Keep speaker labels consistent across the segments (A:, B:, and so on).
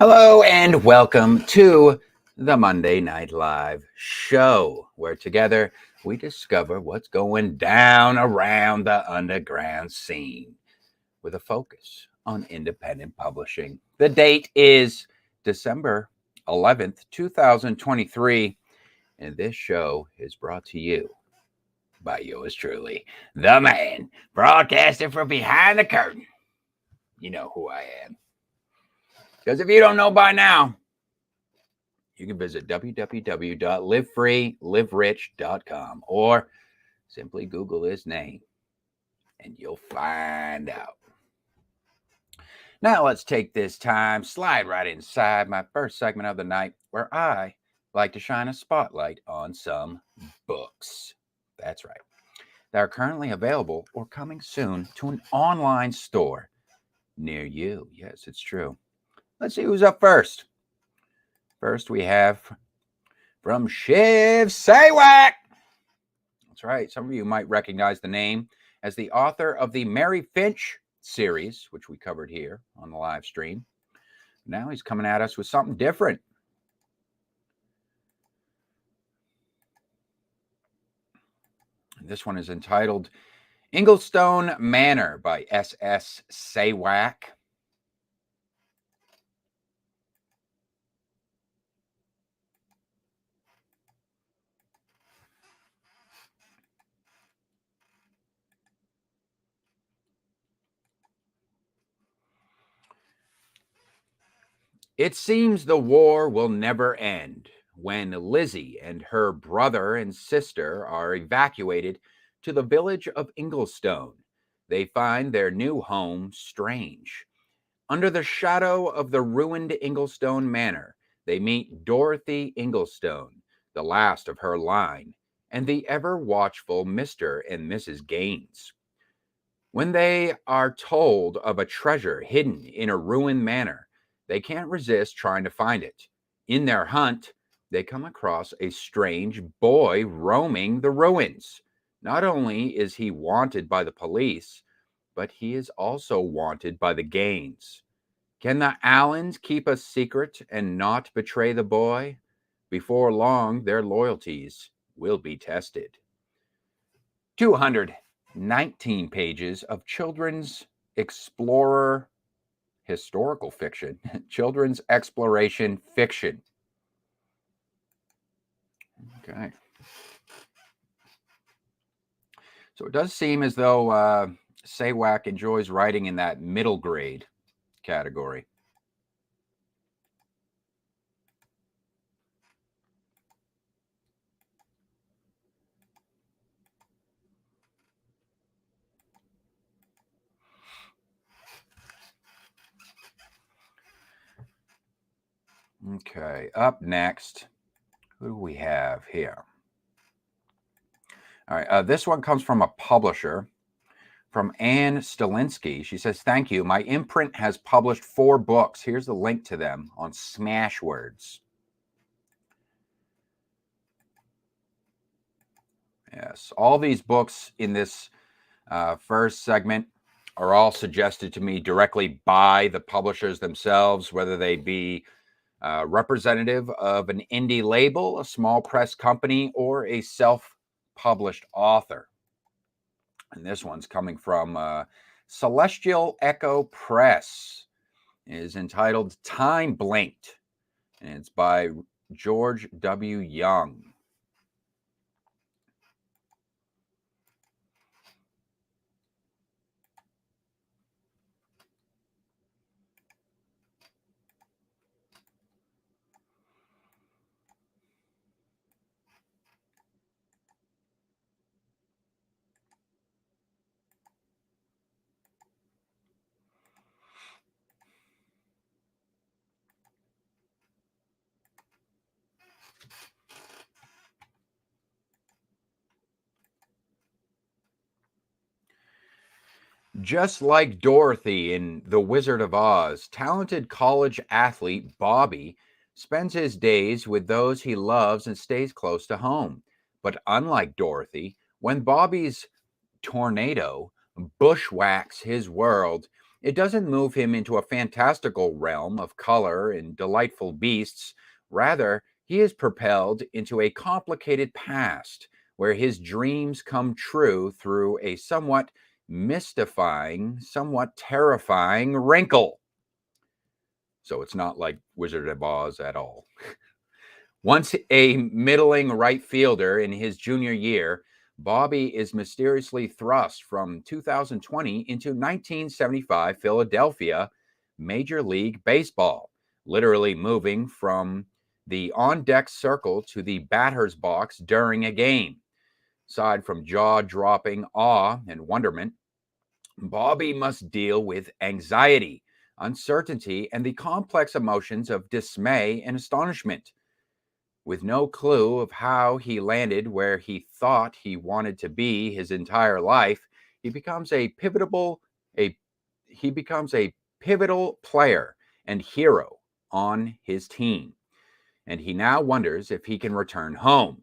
A: Hello and welcome to the Monday Night Live show, where together we discover what's going down around the underground scene with a focus on independent publishing. The date is December 11th, 2023, and this show is brought to you by yours truly, the man broadcasting from behind the curtain. You know who I am. Because if you don't know by now, you can visit www.livefreeliverich.com or simply Google his name and you'll find out. Now let's take this time, slide right inside my first segment of the night where I like to shine a spotlight on some books. That's right. That are currently available or coming soon to an online store near you. Yes, it's true. Let's see who's up first. First, we have from Shiv Saywack. That's right. Some of you might recognize the name as the author of the Mary Finch series, which we covered here on the live stream. Now he's coming at us with something different. This one is entitled Inglestone Manor by S.S. Saywack. It seems the war will never end when Lizzie and her brother and sister are evacuated to the village of Inglestone. They find their new home strange. Under the shadow of the ruined Inglestone Manor, they meet Dorothy Inglestone, the last of her line, and the ever-watchful Mr. and Mrs. Gaines. When they are told of a treasure hidden in a ruined manor, they can't resist trying to find it. In their hunt, they come across a strange boy roaming the ruins. Not only is he wanted by the police, but he is also wanted by the Gaines. Can the Allens keep a secret and not betray the boy? Before long, their loyalties will be tested. 219 pages of children's explorer historical fiction, children's exploration fiction. Okay. So it does seem as though Saywack enjoys writing in that middle grade category. Okay, up next, who do we have here? All right, this one comes from a publisher, from Anne Stalinsky. She says, thank you. My imprint has published 4 books. Here's the link to them on Smashwords. Yes, all these books in this first segment are all suggested to me directly by the publishers themselves, whether they be representative of an indie label, a small press company, or a self-published author. And this one's coming from Celestial Echo Press. It is entitled Time Blinked, and it's by George W. Young. Just like Dorothy in The Wizard of Oz, talented college athlete Bobby spends his days with those he loves and stays close to home. But unlike Dorothy, when Bobby's tornado bushwhacks his world, It doesn't move him into a fantastical realm of color and delightful beasts. Rather, he is propelled into a complicated past where his dreams come true through a somewhat mystifying, somewhat terrifying wrinkle. So it's not like Wizard of Oz at all. Once a middling right fielder in his junior year, Bobby is mysteriously thrust from 2020 into 1975 Philadelphia Major League Baseball, literally moving from the on deck circle to the batter's box during a game. Aside from jaw dropping awe and wonderment, Bobby must deal with anxiety, uncertainty, and the complex emotions of dismay and astonishment. With no clue of how he landed where he thought he wanted to be his entire life, he becomes a he becomes a pivotal player and hero on his team. And he now wonders if he can return home.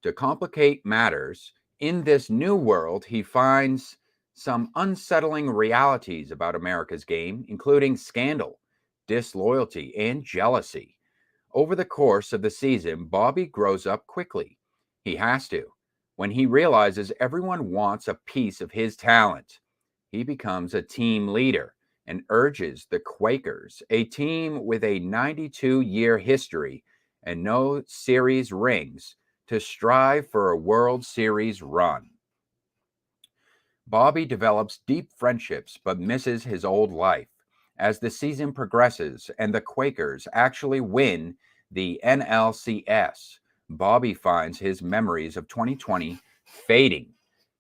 A: To complicate matters, in this new world, he finds some unsettling realities about America's game, including scandal, disloyalty, and jealousy. Over the course of the season, Bobby grows up quickly. He has to. When he realizes everyone wants a piece of his talent, he becomes a team leader and urges the Quakers, a team with a 92-year history and no series rings, to strive for a World Series run. Bobby develops deep friendships but misses his old life. As the season progresses and the Quakers actually win the NLCS, Bobby finds his memories of 2020 fading.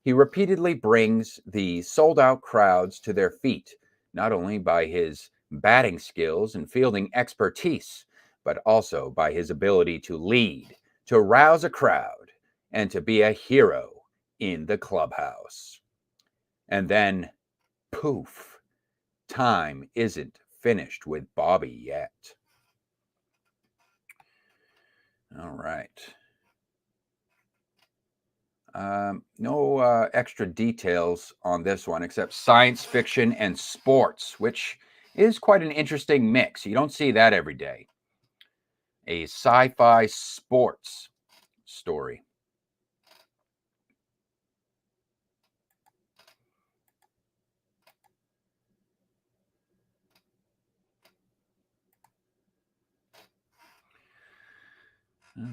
A: He repeatedly brings the sold out crowds to their feet, not only by his batting skills and fielding expertise, but also by his ability to lead, to rouse a crowd, and to be a hero in the clubhouse. And then, poof, time isn't finished with Bobby yet. All right. No extra details on this one except science fiction and sports, which is quite an interesting mix. You don't see that every day. A sci fi sports story.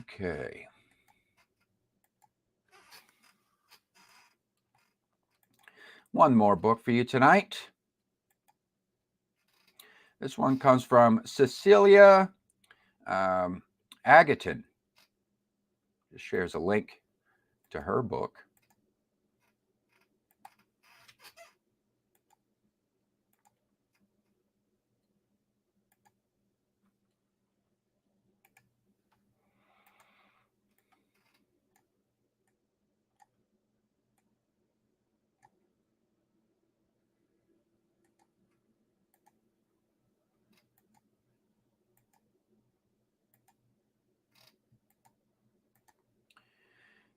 A: Okay. One more book for you tonight. This one comes from Cecilia Agetun. Just shares a link to her book.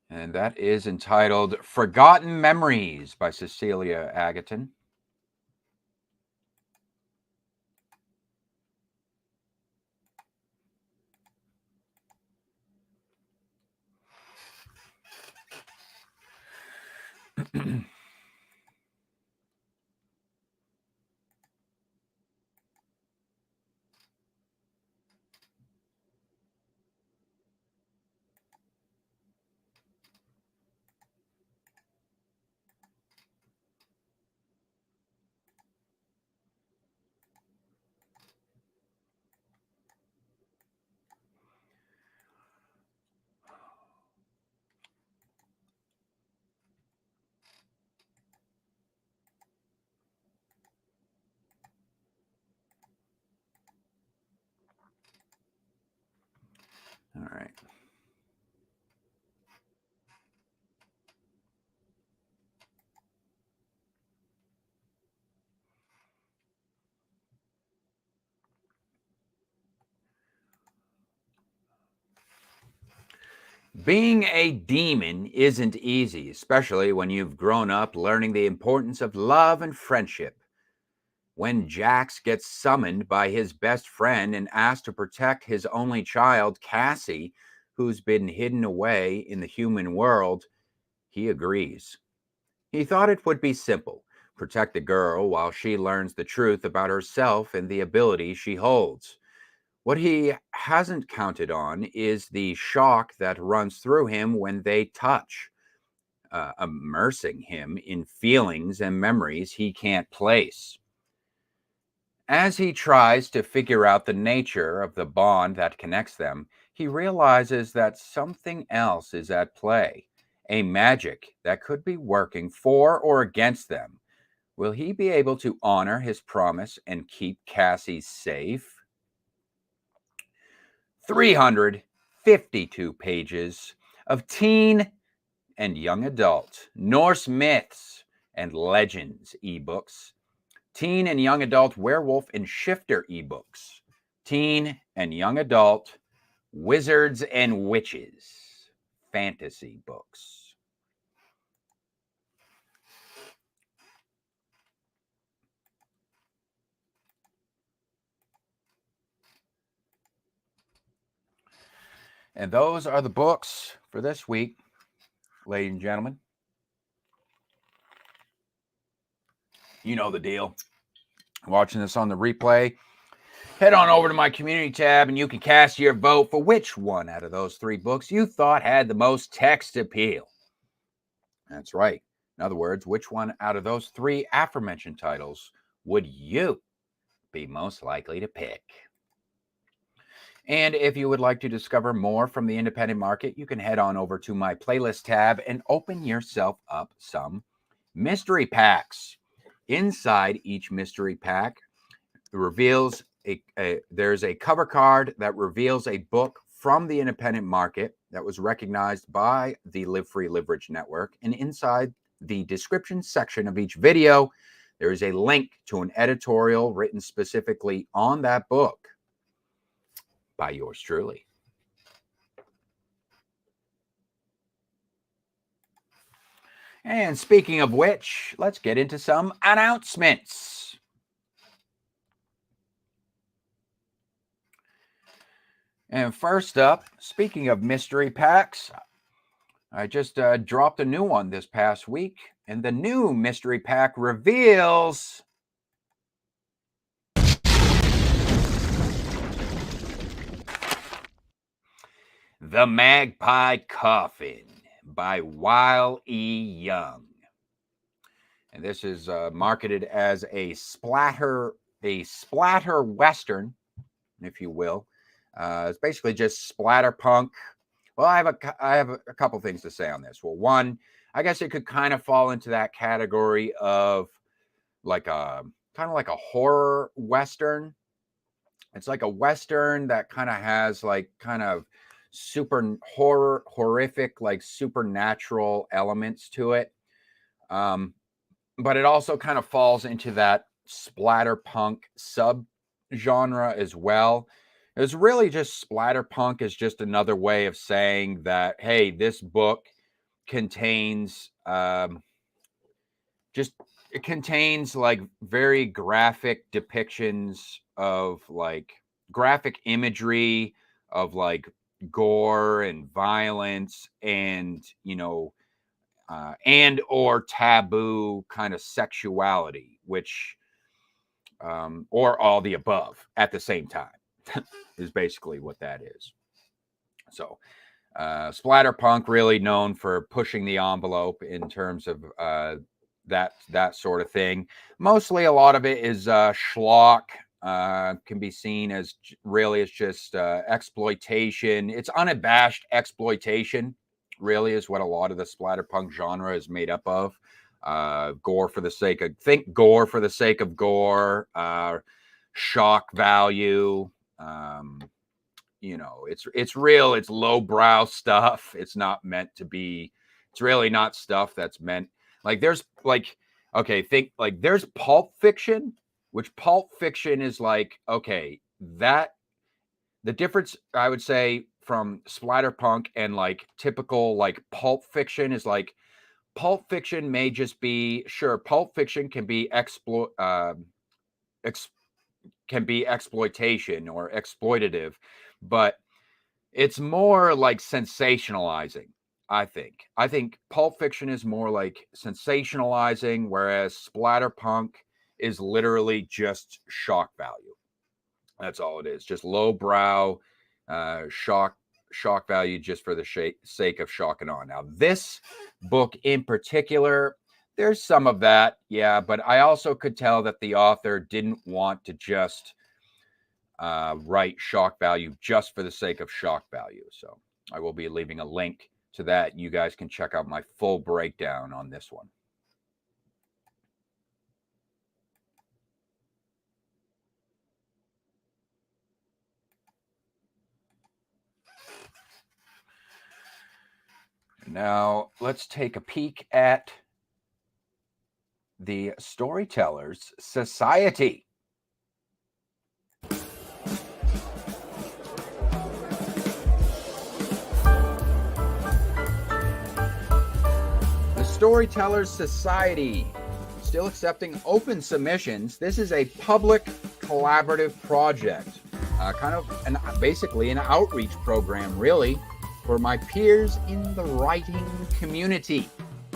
A: And that is entitled Forgotten Memories by Cecilia Agetun. All right. Being a demon isn't easy, especially when you've grown up learning the importance of love and friendship. when Jax gets summoned by his best friend and asked to protect his only child, Cassie, who's been hidden away in the human world, he agrees. He thought it would be simple: protect the girl while she learns the truth about herself and the ability she holds. What he hasn't counted on is the shock that runs through him when they touch, immersing him in feelings and memories he can't place. As he tries to figure out the nature of the bond that connects them, he realizes that something else is at play, a magic that could be working for or against them. Will he be able to honor his promise and keep Cassie safe? 352 pages of teen and young adult Norse myths and legends ebooks, teen and young adult werewolf and shifter ebooks, teen and young adult wizards and witches fantasy books. And those are the books for this week, ladies and gentlemen. You know the deal. Watching this on the replay, head on over to my community tab and you can cast your vote for which one out of those three books you thought had the most text appeal. That's right. In other words, which one out of those three aforementioned titles would you be most likely to pick? And if you would like to discover more from the independent market, you can head on over to my playlist tab and open yourself up some mystery packs. Inside each mystery pack reveals there's a cover card that reveals a book from the independent market that was recognized by the Live Free Live Rich Network. And inside the description section of each video, there is a link to an editorial written specifically on that book by yours truly. And speaking of which, let's get into some announcements. And first up, speaking of mystery packs, I just dropped a new one this past week, and the new mystery pack reveals The Magpie Coffin by Weil E. Young. And this is marketed as a splatter western, if you will. It's basically just splatter punk. Well, I have a couple things to say on this. Well, one, I guess it could kind of fall into that category of like a kind of like a horror western. It's like a western that kind of has like kind of super horrific, like supernatural elements to it. But it also kind of falls into that splatter punk sub genre as well. It's really just splatterpunk is just another way of saying that, hey, this book contains it contains like very graphic depictions of like graphic imagery of like gore and violence and and or taboo kind of sexuality, which or all the above at the same time. Is basically what that is. So splatterpunk really known for pushing the envelope in terms of that sort of thing. Mostly a lot of it is schlock, can be seen as really as just exploitation. It's unabashed exploitation, really, is what a lot of the splatterpunk genre is made up of. Gore for the sake of gore for the sake of gore, shock value. It's real, it's lowbrow stuff. It's not meant to be, it's really not stuff that's meant like there's like, okay, think like there's pulp fiction, which pulp fiction is like, okay, that the difference I would say from splatterpunk and like typical like pulp fiction is like pulp fiction may just be sure pulp fiction can be can be exploitation or exploitative, but it's more like sensationalizing. I think pulp fiction is more like sensationalizing, whereas splatterpunk is literally just shock value. That's all it is. Just lowbrow shock value, just for the sake of shocking on. Now, this book in particular, there's some of that, yeah, but I also could tell that the author didn't want to just write shock value just for the sake of shock value. So I will be leaving a link to that. You guys can check out my full breakdown on this one. Now, let's take a peek at the Storytellers Society. The Storytellers Society, still accepting open submissions. This is a public collaborative project, basically an outreach program, really, for my peers in the writing community.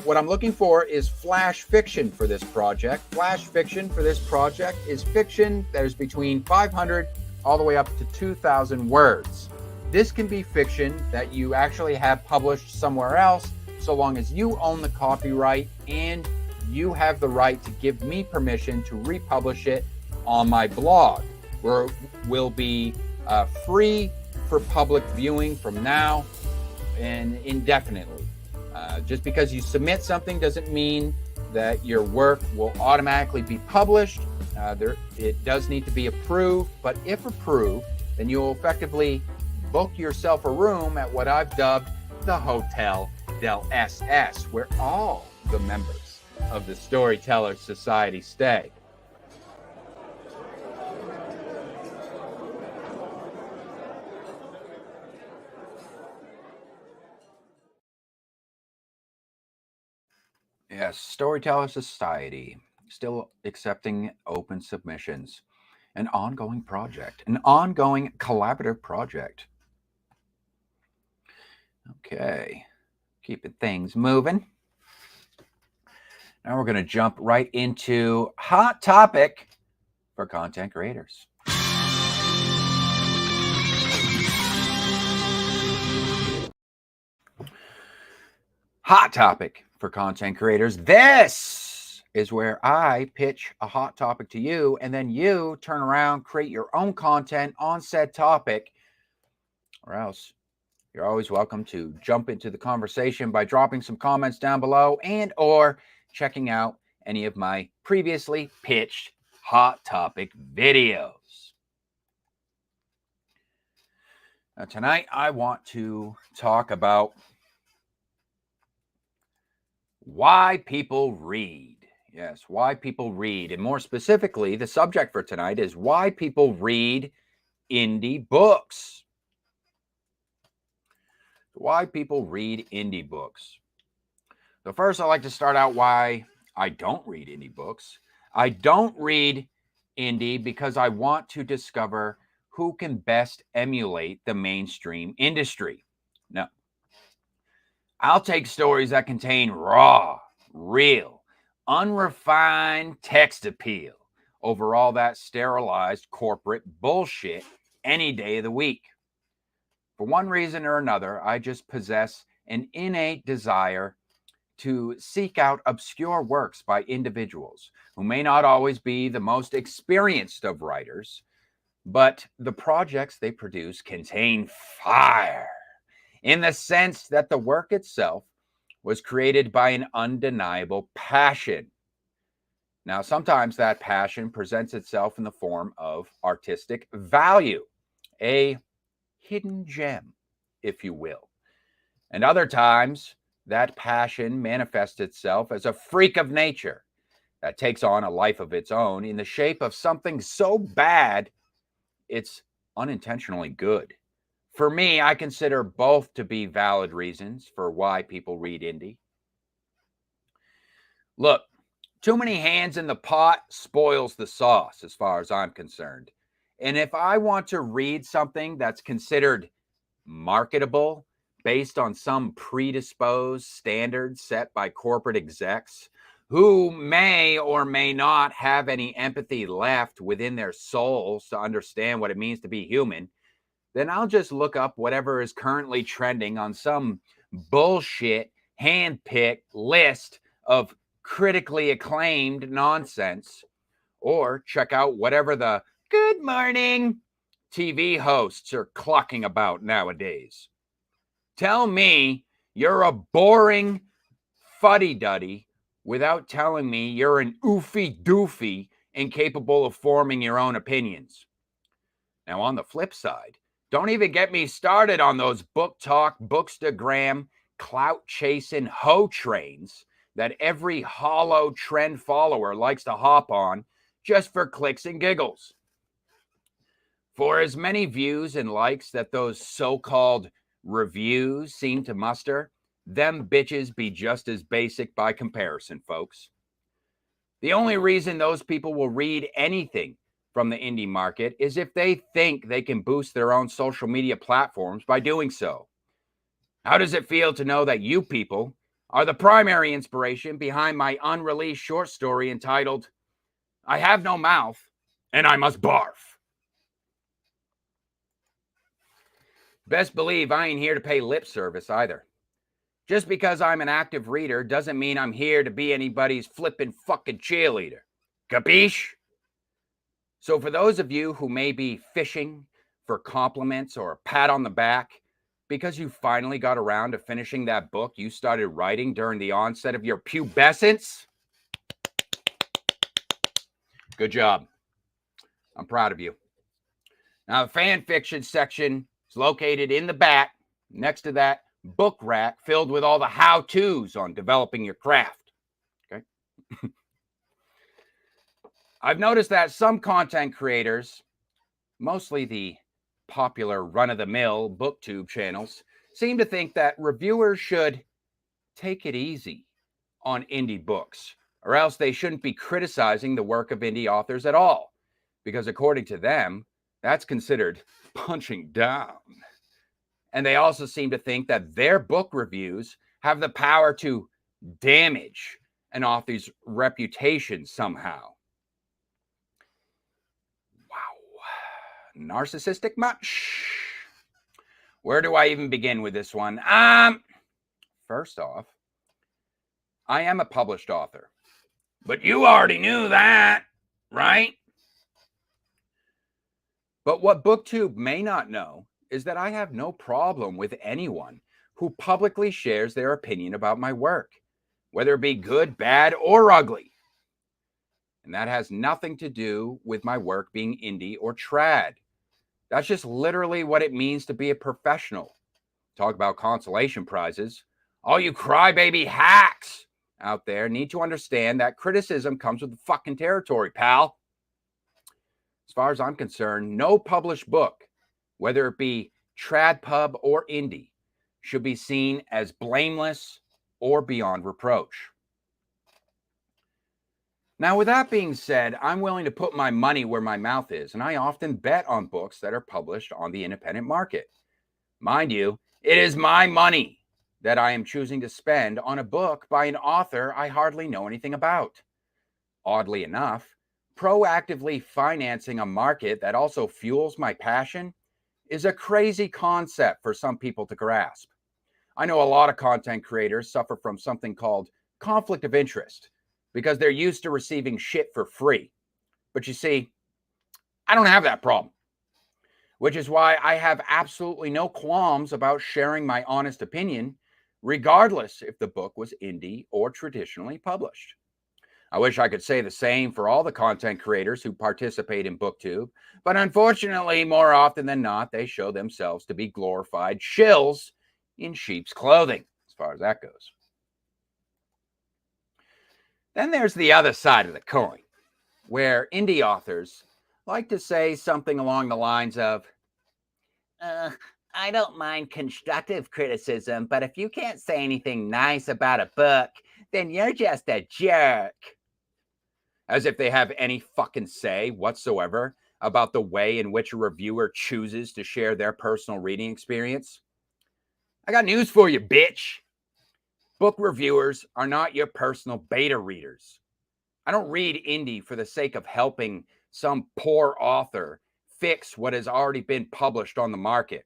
A: What I'm looking for is flash fiction for this project. Flash fiction for this project is fiction that is between 500 all the way up to 2,000 words. This can be fiction that you actually have published somewhere else, so long as you own the copyright and you have the right to give me permission to republish it on my blog, where it will be free for public viewing from now and indefinitely. Just because you submit something doesn't mean that your work will automatically be published. It does need to be approved, but if approved, then you'll effectively book yourself a room at what I've dubbed the Hotel del SS, where all the members of the Storytellers Society stay. Yes, Storyteller Society, still accepting open submissions. An ongoing project, an ongoing collaborative project. Okay, keeping things moving. Now we're going to jump right into hot topic for content creators. Hot topic for content creators. This is where I pitch a hot topic to you, and then you turn around, create your own content on said topic, or else you're always welcome to jump into the conversation by dropping some comments down below and or checking out any of my previously pitched hot topic videos. Now, tonight I want to talk about why people read. Yes, why people read. And more specifically, the subject for tonight is why people read indie books. Why people read indie books. So first, I'd like to start out why I don't read indie books. I don't read indie because I want to discover who can best emulate the mainstream industry. Now, I'll take stories that contain raw, real, unrefined text appeal over all that sterilized corporate bullshit any day of the week. For one reason or another, I just possess an innate desire to seek out obscure works by individuals who may not always be the most experienced of writers, but the projects they produce contain fire, in the sense that the work itself was created by an undeniable passion. Now, sometimes that passion presents itself in the form of artistic value, a hidden gem, if you will. And other times, that passion manifests itself as a freak of nature that takes on a life of its own in the shape of something so bad it's unintentionally good. For me, I consider both to be valid reasons for why people read indie. Look, Too many hands in the pot spoils the sauce, as far as I'm concerned. And if I want to read something that's considered marketable based on some predisposed standards set by corporate execs who may or may not have any empathy left within their souls to understand what it means to be human, then I'll just look up whatever is currently trending on some bullshit hand-picked list of critically acclaimed nonsense, or check out whatever the good morning TV hosts are clucking about nowadays. Tell me you're a boring fuddy-duddy without telling me you're an oofy-doofy incapable of forming your own opinions. Now, on the flip side, don't even get me started on those book talk, bookstagram, clout-chasing hoe trains that every hollow trend follower likes to hop on just for clicks and giggles. For as many views and likes that those so-called reviews seem to muster, them bitches be just as basic by comparison, folks. The only reason those people will read anything from the indie market is if they think they can boost their own social media platforms by doing so. How does it feel to know that you people are the primary inspiration behind my unreleased short story entitled, I Have No Mouth and I Must Barf? Best believe I ain't here to pay lip service either. Just because I'm an active reader doesn't mean I'm here to be anybody's flippin' fucking cheerleader. Capiche? So for those of you who may be fishing for compliments or a pat on the back because you finally got around to finishing that book you started writing during the onset of your pubescence, good job. I'm proud of you. Now, the fan fiction section is located in the back next to that book rack filled with all the how-tos on developing your craft. Okay. I've noticed that some content creators, mostly the popular run-of-the-mill Booktube channels, seem to think that reviewers should take it easy on indie books, or else they shouldn't be criticizing the work of indie authors at all, because according to them, that's considered punching down. And they also seem to think that their book reviews have the power to damage an author's reputation somehow. Wow. Narcissistic much? Where do I even begin with this one? First off, I am a published author. But you already knew that, right? But what Booktube may not know is that I have no problem with anyone who publicly shares their opinion about my work, whether it be good, bad, or ugly. And that has nothing to do with my work being indie or trad. That's just literally what it means to be a professional. Talk about consolation prizes. All you crybaby hacks out there need to understand that criticism comes with the fucking territory, pal. As far as I'm concerned, no published book, whether it be trad pub or indie, should be seen as blameless or beyond reproach. Now, with that being said, I'm willing to put my money where my mouth is, and I often bet on books that are published on the independent market. Mind you, it is my money that I am choosing to spend on a book by an author I hardly know anything about. Oddly enough, proactively financing a market that also fuels my passion is a crazy concept for some people to grasp. I know a lot of content creators suffer from something called conflict of interest because they're used to receiving shit for free. But you see, I don't have that problem, which is why I have absolutely no qualms about sharing my honest opinion, regardless if the book was indie or traditionally published. I wish I could say the same for all the content creators who participate in Booktube, but unfortunately, more often than not, they show themselves to be glorified shills in sheep's clothing, as far as that goes. Then there's the other side of the coin, where indie authors like to say something along the lines of, I don't mind constructive criticism, but if you can't say anything nice about a book, then you're just a jerk. as if they have any fucking say whatsoever about the way in which a reviewer chooses to share their personal reading experience. I got news for you, bitch. Book reviewers are not your personal beta readers. I don't read indie for the sake of helping some poor author fix what has already been published on the market.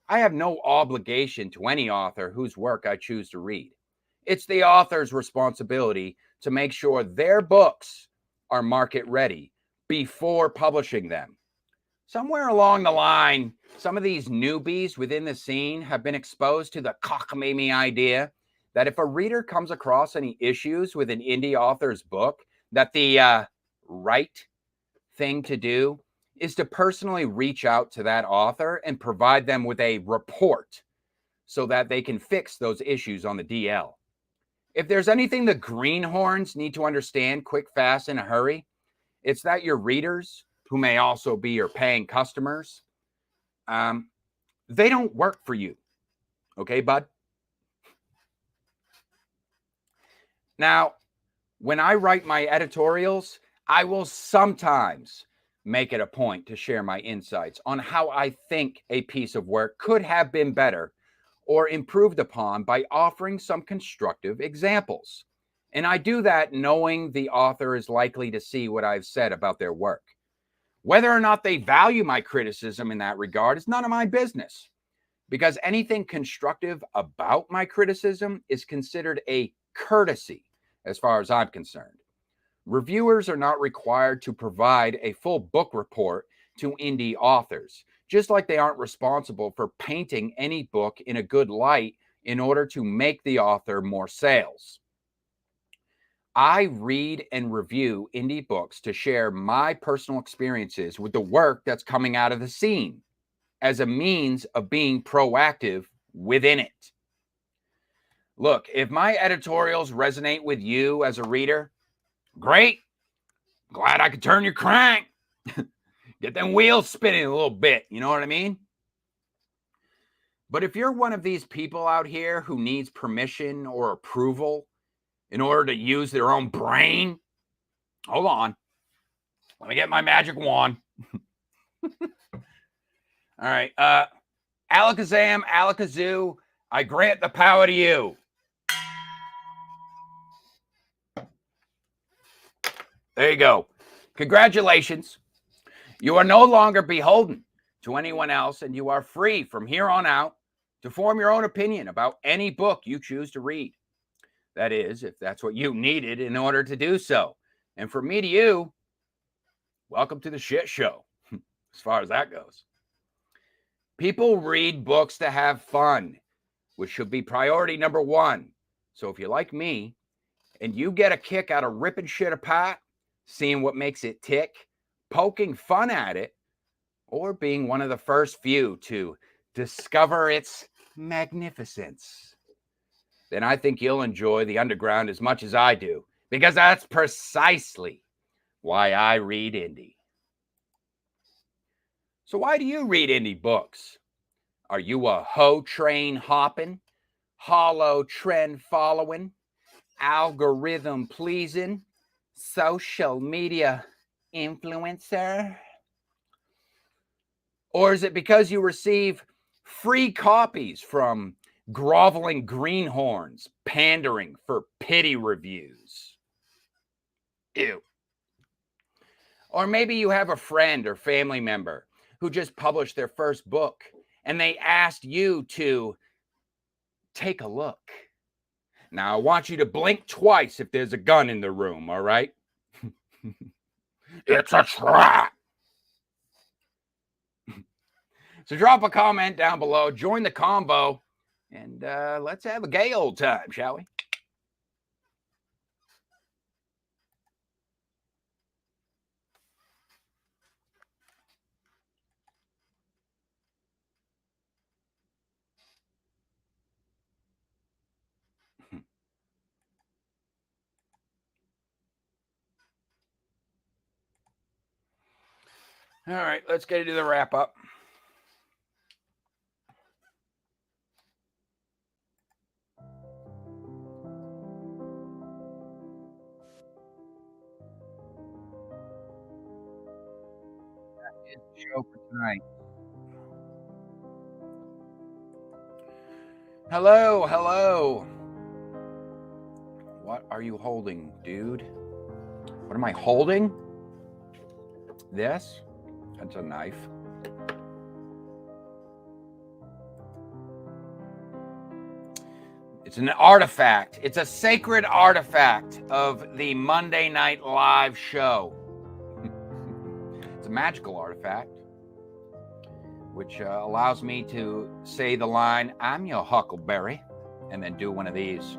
A: I have no obligation to any author whose work I choose to read. It's the author's responsibility to make sure their books are market ready before publishing them. Somewhere along the line, some of these newbies within the scene have been exposed to the cockamamie idea that if a reader comes across any issues with an indie author's book, that the right thing to do is to personally reach out to that author and provide them with a report so that they can fix those issues on the DL. If there's anything the greenhorns need to understand quick, fast, in a hurry, it's that your readers, who may also be your paying customers, they don't work for you. Okay, bud? Now, when I write my editorials, I will sometimes make it a point to share my insights on how I think a piece of work could have been better or improved upon by offering some constructive examples. And I do that knowing the author is likely to see what I've said about their work. Whether or not they value my criticism in that regard is none of my business, because anything constructive about my criticism is considered a courtesy as far as I'm concerned. Reviewers are not required to provide a full book report to indie authors, just like they aren't responsible for painting any book in a good light in order to make the author more sales. I read and review indie books to share my personal experiences with the work that's coming out of the scene as a means of being proactive within it. Look, if my editorials resonate with you as a reader, great. Glad I could turn your crank. Get them wheels spinning a little bit. You know what I mean? But if you're one of these people out here who needs permission or approval in order to use their own brain, hold on. Let me get my magic wand. All right. Alakazam, Alakazoo, I grant the power to you. There you go. Congratulations. You are no longer beholden to anyone else, and you are free from here on out to form your own opinion about any book you choose to read. That is, if that's what you needed in order to do so. And from me to you, welcome to the shit show, as far as that goes. People read books to have fun, which should be priority number one. So if you're like me and you get a kick out of ripping shit apart, seeing what makes it tick, poking fun at it, or being one of the first few to discover its magnificence, then I think you'll enjoy the underground as much as I do, because that's precisely why I read indie. So why do you read indie books? Are you a hoe train hopping, hollow trend following, algorithm pleasing, social media influencer? Or is it because you receive free copies from groveling greenhorns pandering for pity reviews? Ew. Or maybe you have a friend or family member who just published their first book and they asked you to take a look. Now, I want you to blink twice if there's a gun in the room, all right? It's a trap. So drop a comment down below, join the combo, and let's have a gay old time, shall we? All right, let's get into the wrap up. show for tonight. Hello, hello. What are you holding, dude? What am I holding? This? That's a knife. It's an artifact. It's a sacred artifact of the Monday Night Live show. It's a magical artifact, which allows me to say the line, "I'm your huckleberry," and then do one of these.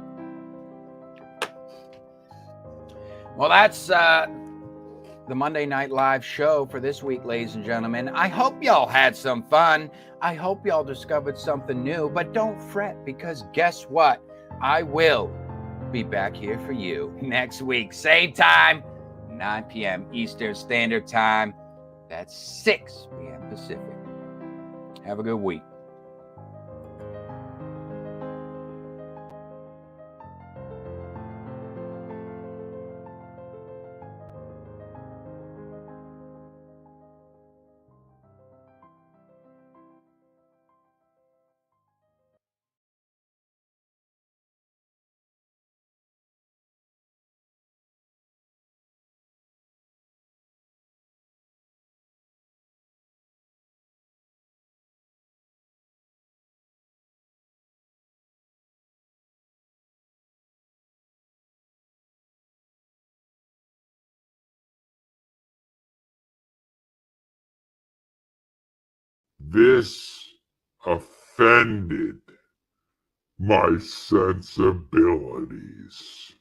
A: Well, that's the Monday Night Live show for this week, ladies and gentlemen. I hope y'all had some fun. I hope y'all discovered something new, but don't fret, because guess what? I will be back here for you next week. Same time, 9 p.m. Eastern Standard Time. That's 6 p.m. Pacific. Have a good week.
B: This offended my sensibilities.